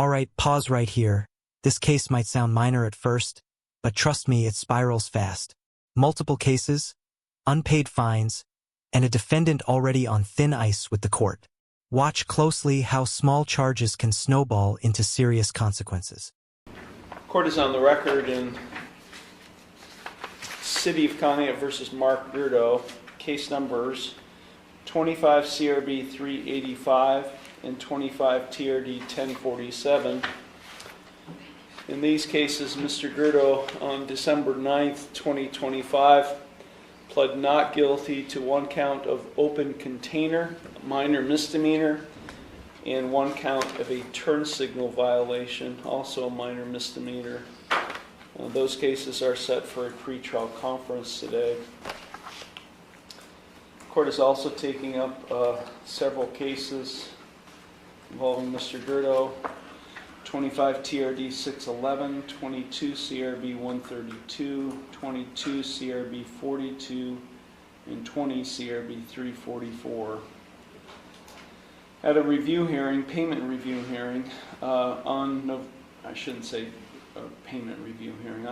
Alright, pause right here. This case might sound minor at first, but trust me, it spirals fast. Multiple cases, unpaid fines, and a defendant already on thin ice with the court. Watch closely how small charges can snowball into serious consequences. Court is on the record in City of Conneaut versus Mark Gerdo, case numbers 25 CRB 385 and 25 TRD 1047. In these cases, Mr. Gerdo on December 9th, 2025, pled not guilty to one count of open container, minor misdemeanor, and one count of a turn signal violation, also a minor misdemeanor. Those cases are set for a pretrial conference today. The court is also taking up several cases involving Mr. Gerdo: 25 TRD 611, 22 CRB 132, 22 CRB 42, and 20 CRB 344. At a review hearing, payment review hearing, on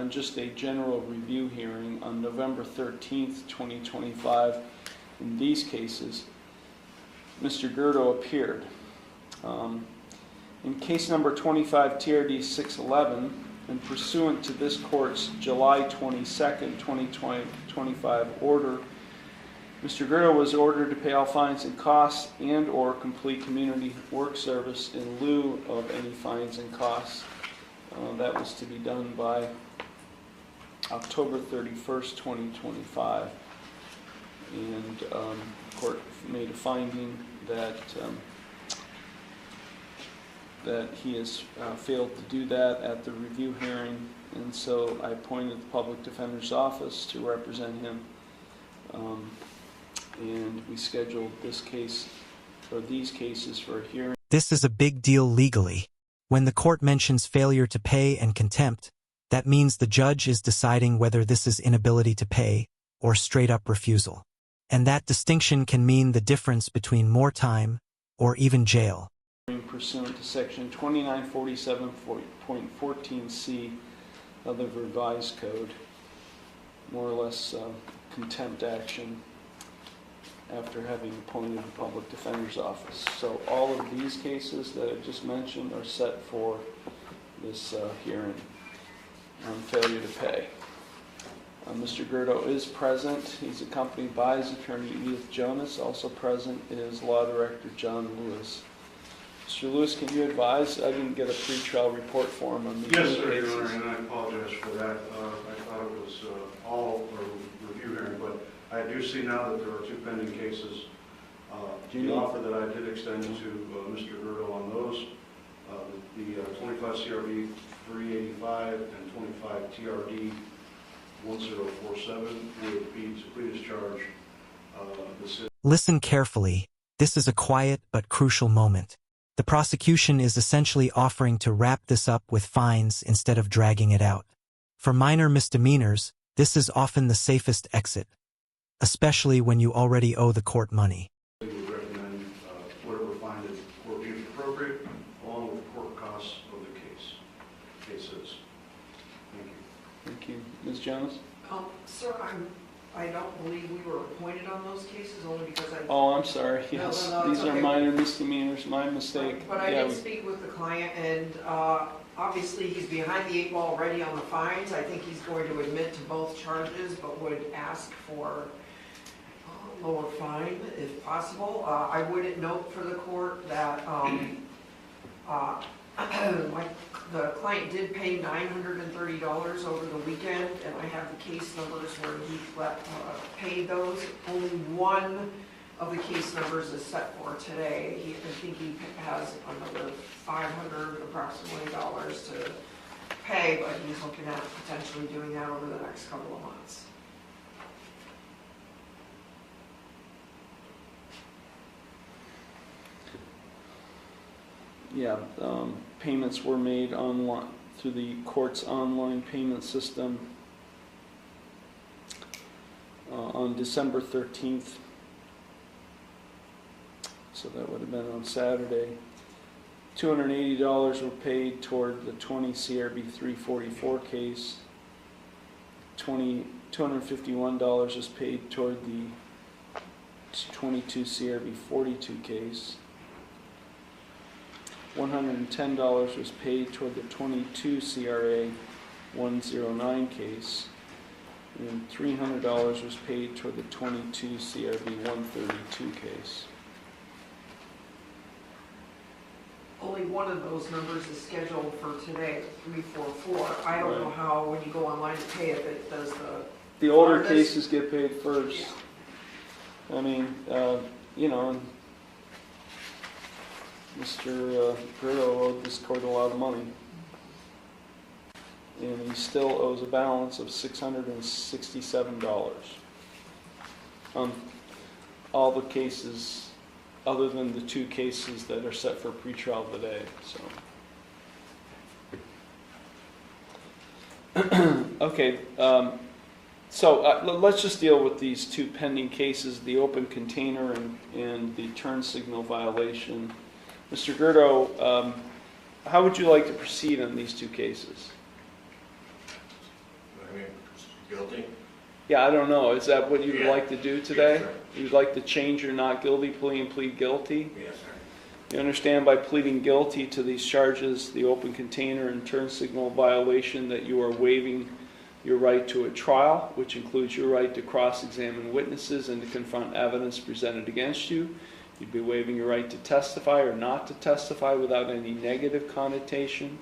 just a general review hearing on November 13th, 2025, in these cases, Mr. Gerdo appeared. In case number 25 TRD 611, and pursuant to this court's July 22nd, 2025 order, Mr. Gerdo was ordered to pay all fines and costs and/or complete community work service in lieu of any fines and costs. That was to be done by October 31st, 2025. And the court made a finding that he has failed to do that at the review hearing, and so I appointed the Public Defender's Office to represent him, and we scheduled this case, or these cases, for a hearing. This is a big deal legally. When the court mentions failure to pay and contempt, that means the judge is deciding whether this is inability to pay or straight-up refusal. And that distinction can mean the difference between more time or even jail. Pursuant to section 2947.14c of the revised code, more or less contempt action after having appointed the Public Defender's Office. So all of these cases that I just mentioned are set for this hearing on failure to pay. Mr. Gerdo is present. He's accompanied by his attorney, Edith Jonas. Also present is Law Director John Lewis. Mr. Lewis, can you advise? I didn't get a pre-trial report form on these cases. Yes, sir, Your Honor, and I apologize for that. I thought it was all a review hearing, but I do see now that there are two pending cases. The offer that I did extend to Mr. Gerdo on those, the 25 CRB 385 and 25 TRD 1047 would be to pre-discharge the city. Listen carefully. This is a quiet but crucial moment. The prosecution is essentially offering to wrap this up with fines instead of dragging it out. For minor misdemeanors, this is often the safest exit, especially when you already owe the court money. We would recommend whatever fine the court deems appropriate, along with the court costs of the cases. Thank you. Thank you. Ms. Jonas? Sir, I don't believe we were appointed on those cases, only because I... Oh, I'm sorry. Yes, no, these are okay. minor misdemeanors. My mistake. But I did speak with the client, and obviously he's behind the eight ball already on the fines. I think he's going to admit to both charges, but would ask for lower fine if possible. I would note for the court that the client did pay $930 over the weekend, and I have the case numbers where he paid those. Only one of the case numbers is set for today. I think he has another $500 approximately to pay, but he's looking at potentially doing that over the next couple of months. Yeah, payments were made online through the court's online payment system on December 13th. So that would have been on Saturday, $280 were paid toward the 20 CRB 344 case. $251 was paid toward the 22 CRB 42 case. $110 was paid toward the 22 CRA 109 case. And $300 was paid toward the 22 CRB 132 case. Only one of those numbers is scheduled for today, 344. I don't know Right. how, when you go online to pay it does The older Farthest. cases get paid first. Yeah. I mean, and Mr. Gurdo owed this court a lot of money. And he still owes a balance of $667 on all the cases, other than the 2 cases that are set for pretrial today. So, okay. So let's just deal with these 2 pending cases: the open container and the turn signal violation. Mr. Gurdo, how would you like to proceed on these 2 cases? I mean, guilty? Yeah, I don't know. Is that what you'd Yeah. like to do today? Yes, sir. You'd like to change your not guilty plea and plead guilty? Yes, sir. You understand by pleading guilty to these charges, the open container and turn signal violation, that you are waiving your right to a trial, which includes your right to cross-examine witnesses and to confront evidence presented against you. You'd be waiving your right to testify or not to testify without any negative connotation.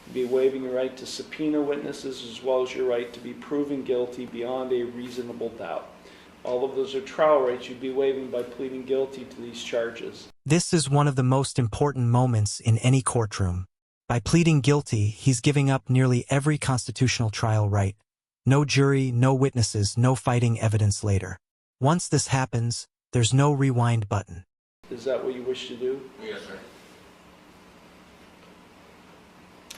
You'd be waiving your right to subpoena witnesses, as well as your right to be proven guilty beyond a reasonable doubt. All of those are trial rights you'd be waiving by pleading guilty to these charges. This is one of the most important moments in any courtroom. By pleading guilty, he's giving up nearly every constitutional trial right. No jury, no witnesses, no fighting evidence later. Once this happens, there's no rewind button. Is that what you wish to do? Yes, sir.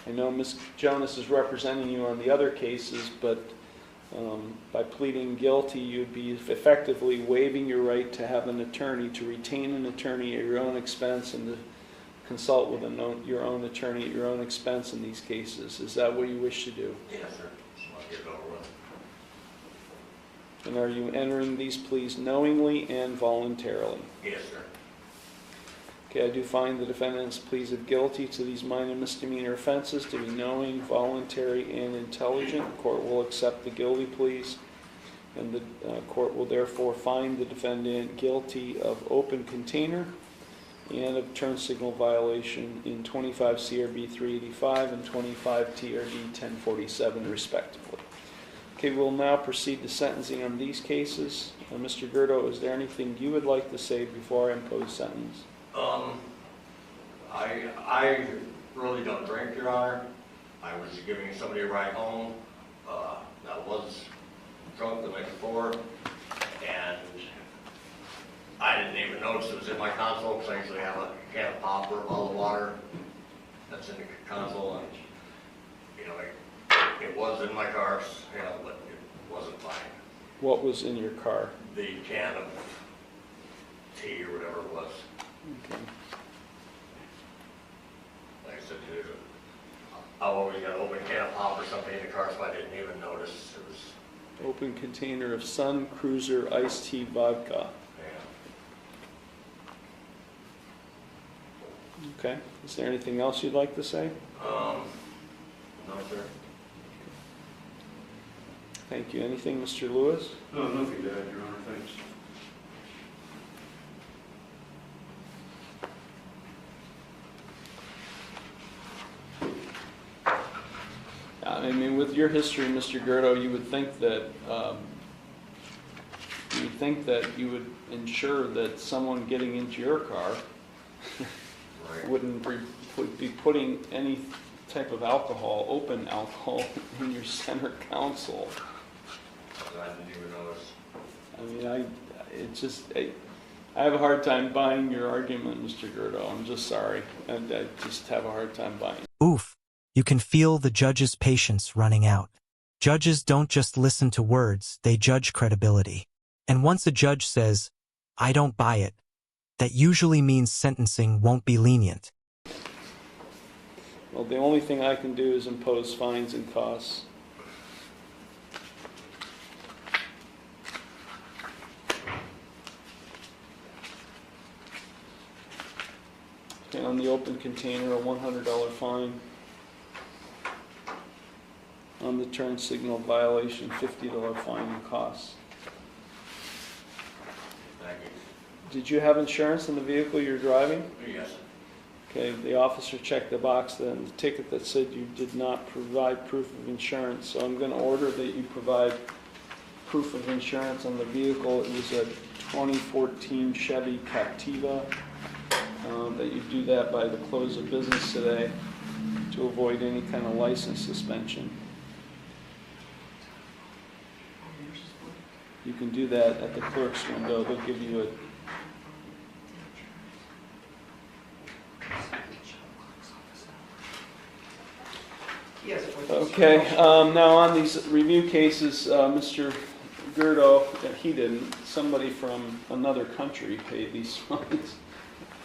I know Ms. Jonas is representing you on the other cases, but by pleading guilty, you'd be effectively waiving your right to have an attorney, to retain an attorney at your own expense, and to consult with your own attorney at your own expense in these cases. Is that what you wish to do? Yes, sir. Just want to get it over with. And are you entering these pleas knowingly and voluntarily? Yes, sir. Okay, I do find the defendant's pleas of guilty to these minor misdemeanor offenses to be knowing, voluntary, and intelligent. The court will accept the guilty pleas, and the court will therefore find the defendant guilty of open container and of turn signal violation in 25 CRB 385 and 25 TRD 1047, respectively. Okay, we'll now proceed to sentencing on these cases. Mr. Gurdo, is there anything you would like to say before I impose sentence? I really don't drink, Your Honor. I was giving somebody a ride home. I was drunk the night before, and I didn't even notice it was in my console because I usually have a can of pop or a bottle of water that's in the console, and it was in my car, but it wasn't mine. What was in your car? The can of tea or whatever it was. Okay. Like I said, I always got an open can of pop or something in the car, so I didn't even notice it was. Open container of Sun Cruiser iced tea vodka. Yeah. Okay. Is there anything else you'd like to say? No, sir. Thank you. Anything, Mr. Lewis? No, nothing to add, Your Honor, thanks. I mean, with your history, Mr. Gurdo, you would think that you would ensure that someone getting into your car Right. wouldn't be putting any type of alcohol, open alcohol, in your center console. I didn't even notice. I mean, I have a hard time buying your argument, Mr. Gurdo. I'm just sorry. I just have a hard time buying. Oof. You can feel the judge's patience running out. Judges don't just listen to words, they judge credibility. And once a judge says, "I don't buy it," that usually means sentencing won't be lenient. Well, the only thing I can do is impose fines and costs. Okay, on the open container, a $100 fine. On the turn signal violation, $50 fine and costs. Thank you. Did you have insurance in the vehicle you're driving? Yes. Okay, the officer checked the box then, the ticket that said you did not provide proof of insurance. So I'm going to order that you provide proof of insurance on the vehicle. It was a 2014 Chevy Captiva. That you do that by the close of business today to avoid any kind of license suspension. You can do that at the clerk's window. They'll give you a Yes. Okay, now on these review cases, Mr. Gerdo, he didn't, somebody from another country paid these fines.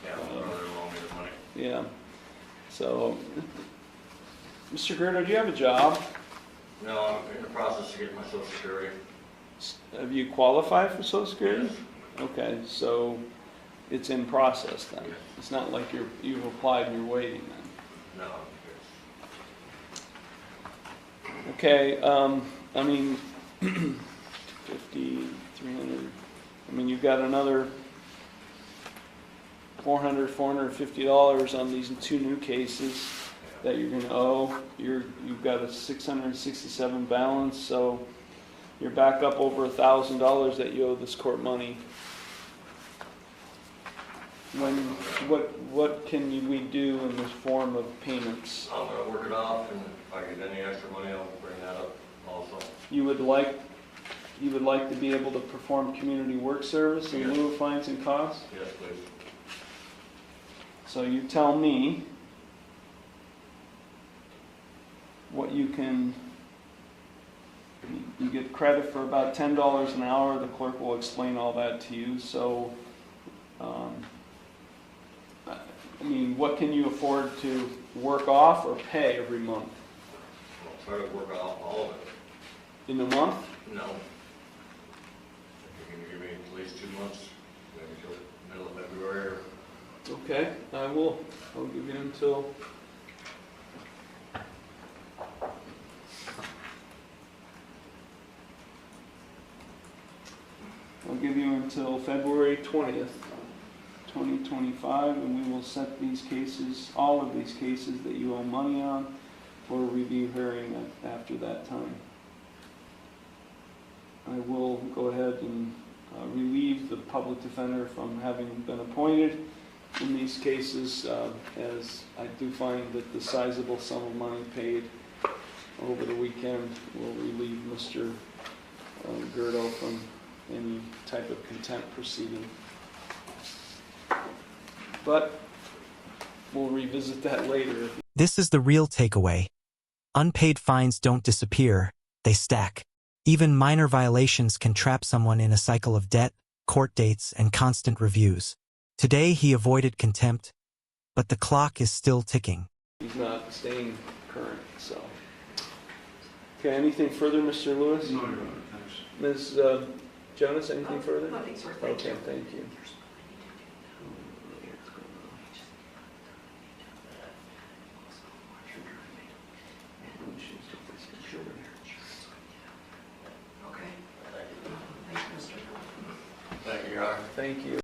Yeah, my brother loaned me the money. Yeah, so, Mr. Gerdo, do you have a job? No, I'm in the process of getting my social security. Have you qualified for Social Security? Yes. Okay, so it's in process then? Yes. It's not like you've applied and you're waiting then? No. Okay, I mean, 50, 300, I mean, you've got another $400, $450 on these two new cases that you're gonna owe. You've got a $667 balance, so you're back up over $1,000 that you owe this court money. What can we do in this form of payments? I'm gonna work it off, and if I get any extra money, I'll bring that up also. You would like to be able to perform community work service in lieu of fines and costs? Yes, please. So you tell me what you get credit for about $10 an hour. The clerk will explain all that to you. So, I mean, what can you afford to work off or pay every month? I'll try to work off all of it. In a month? No. If you can give me at least 2 months, maybe till the middle of February or... Okay, I will. I'll give you until... I'll give you until February 20th, 2025, and we will set these cases, all of these cases that you owe money on, for a review hearing after that time. I will go ahead and relieve the public defender from having been appointed in these cases, as I do find that the sizable sum of money paid over the weekend will relieve Mr. Gerdo from any type of contempt proceeding. But we'll revisit that later. This is the real takeaway. Unpaid fines don't disappear, they stack. Even minor violations can trap someone in a cycle of debt, court dates, and constant reviews. Today he avoided contempt, but the clock is still ticking. He's not staying current, so. Okay, anything further, Mr. Lewis? No, Your Honor, thanks. Ms. Jonas, anything further? Nothing, sir. Thank Okay, you. thank you. Okay. Thank you, Mr. Thank you, Your Honor. Thank you.